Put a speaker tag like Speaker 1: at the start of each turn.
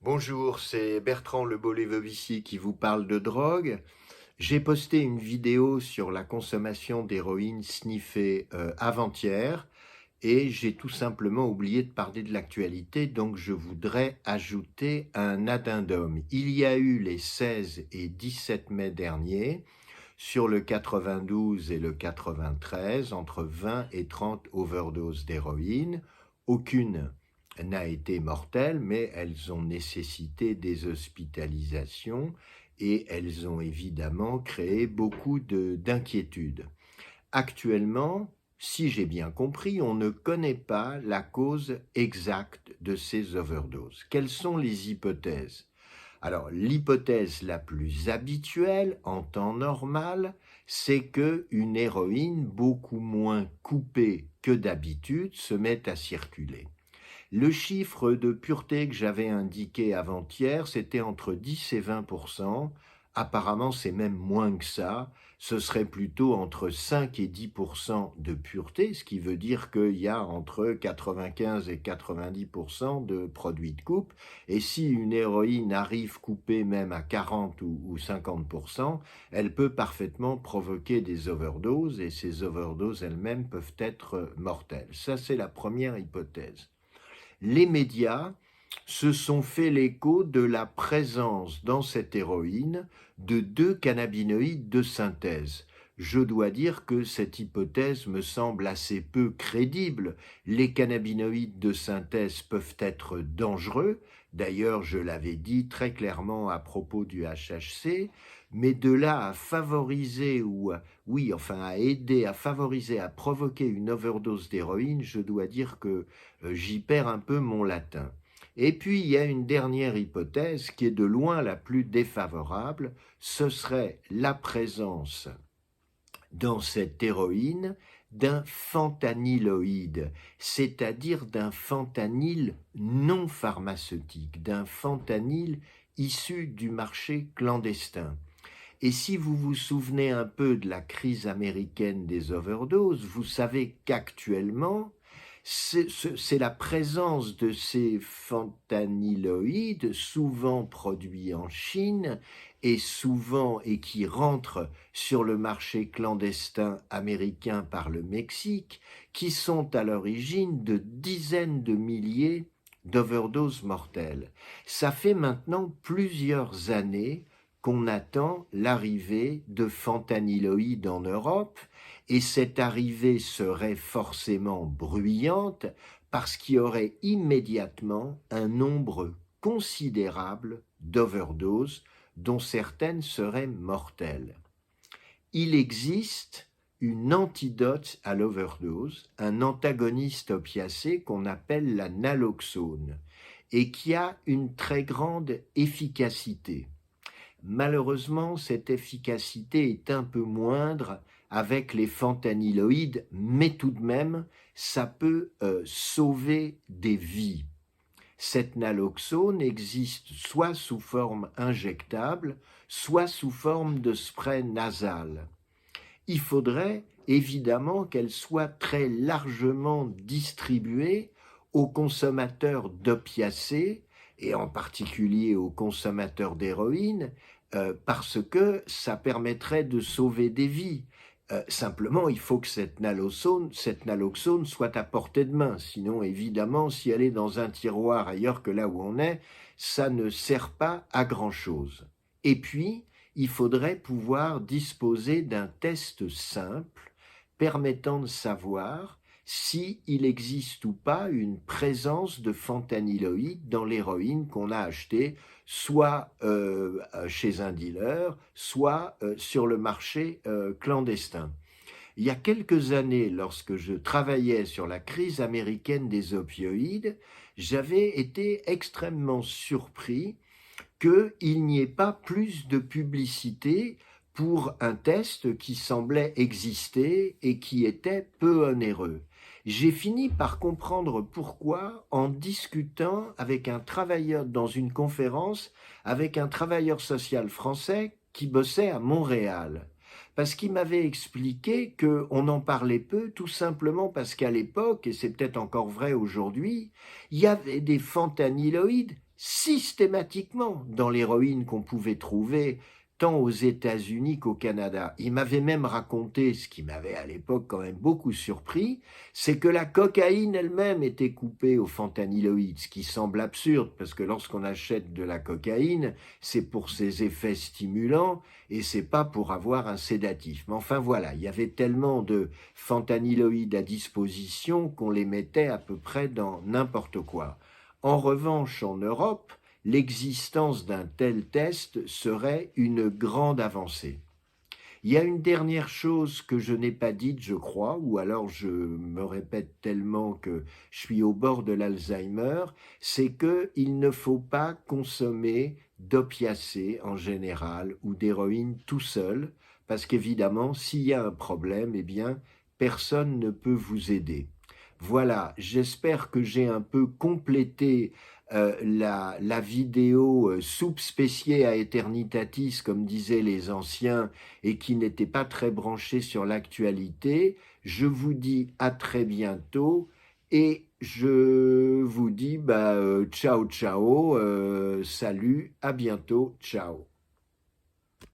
Speaker 1: Bonjour, c'est Bertrand Le Bollé-Vovici qui vous parle de drogue. J'ai posté une vidéo sur la consommation d'héroïne sniffée avant-hier et j'ai tout simplement oublié de parler de l'actualité, donc je voudrais ajouter un addendum. Il y a eu les 16 et 17 mai derniers sur le 92 et le 93 entre 20 et 30 overdoses d'héroïne. Aucune n'a été mortelle, mais elles ont nécessité des hospitalisations et elles ont évidemment créé beaucoup d'inquiétudes. Actuellement, si j'ai bien compris, on ne connaît pas la cause exacte de ces overdoses. Quelles sont les hypothèses? Alors, l'hypothèse la plus habituelle en temps normal, c'est que une héroïne beaucoup moins coupée que d'habitude se met à circuler. Le chiffre de pureté que j'avais indiqué avant-hier, c'était entre 10 et 20%. Apparemment, c'est même moins que ça. Ce serait plutôt entre 5 et 10% de pureté, ce qui veut dire qu'il y a entre 95 et 90% de produits de coupe. Et si une héroïne arrive coupée même à 40 ou 50%, elle peut parfaitement provoquer des overdoses et ces overdoses elles-mêmes peuvent être mortelles. Ça, c'est la première hypothèse. Les médias se sont fait l'écho de la présence dans cette héroïne de deux cannabinoïdes de synthèse. Je dois dire que cette hypothèse me semble assez peu crédible. Les cannabinoïdes de synthèse peuvent être dangereux. D'ailleurs, je l'avais dit très clairement à propos du HHC, mais de là à favoriser à aider, à favoriser, à provoquer une overdose d'héroïne, je dois dire que j'y perds un peu mon latin. Et puis il y a une dernière hypothèse qui est de loin la plus défavorable, ce serait la présence dans cette héroïne d'un fentanyloïde, c'est-à-dire d'un fentanyl non pharmaceutique, d'un fentanyl issu du marché clandestin. Et si vous vous souvenez un peu de la crise américaine des overdoses, vous savez qu'actuellement, c'est la présence de ces fentanyloïdes, souvent produits en Chine et qui rentrent sur le marché clandestin américain par le Mexique, qui sont à l'origine de dizaines de milliers d'overdoses mortelles. Ça fait maintenant plusieurs années qu'on attend l'arrivée de fentanyloïdes en Europe, et cette arrivée serait forcément bruyante parce qu'il y aurait immédiatement un nombre considérable d'overdoses dont certaines seraient mortelles. Il existe une antidote à l'overdose, un antagoniste opiacé qu'on appelle la naloxone et qui a une très grande efficacité. Malheureusement, cette efficacité est un peu moindre avec les fentanyloïdes, mais tout de même, ça peut sauver des vies. Cette naloxone existe soit sous forme injectable, soit sous forme de spray nasal. Il faudrait évidemment qu'elle soit très largement distribuée aux consommateurs d'opiacés et en particulier aux consommateurs d'héroïne, parce que ça permettrait de sauver des vies. Simplement, il faut que cette naloxone soit à portée de main. Sinon, évidemment, si elle est dans un tiroir ailleurs que là où on est, ça ne sert pas à grand-chose. Et puis, il faudrait pouvoir disposer d'un test simple permettant de savoir s'il existe ou pas une présence de fentanyloïdes dans l'héroïne qu'on a achetée, soit chez un dealer, soit sur le marché clandestin. Il y a quelques années, lorsque je travaillais sur la crise américaine des opioïdes, j'avais été extrêmement surpris qu'il n'y ait pas plus de publicité pour un test qui semblait exister et qui était peu onéreux. J'ai fini par comprendre pourquoi en discutant avec un travailleur dans une conférence avec un travailleur social français qui bossait à Montréal. Parce qu'il m'avait expliqué qu'on en parlait peu, tout simplement parce qu'à l'époque, et c'est peut-être encore vrai aujourd'hui, il y avait des fentanyloïdes systématiquement dans l'héroïne qu'on pouvait trouver tant aux États-Unis qu'au Canada. Il m'avait même raconté, ce qui m'avait à l'époque quand même beaucoup surpris, c'est que la cocaïne elle-même était coupée au fentanyloïde, ce qui semble absurde, parce que lorsqu'on achète de la cocaïne, c'est pour ses effets stimulants et c'est pas pour avoir un sédatif. Mais enfin voilà, il y avait tellement de fentanyloïdes à disposition qu'on les mettait à peu près dans n'importe quoi. En revanche, en Europe, l'existence d'un tel test serait une grande avancée. Il y a une dernière chose que je n'ai pas dite, je crois, ou alors je me répète tellement que je suis au bord de l'Alzheimer, c'est qu'il ne faut pas consommer d'opiacés en général ou d'héroïne tout seul, parce qu'évidemment, s'il y a un problème, eh bien, personne ne peut vous aider. Voilà, j'espère que j'ai un peu complété la vidéo soupe spéciée à Eternitatis, comme disaient les anciens, et qui n'était pas très branchée sur l'actualité. Je vous dis à très bientôt et je vous dis ciao ciao, salut, à bientôt, ciao.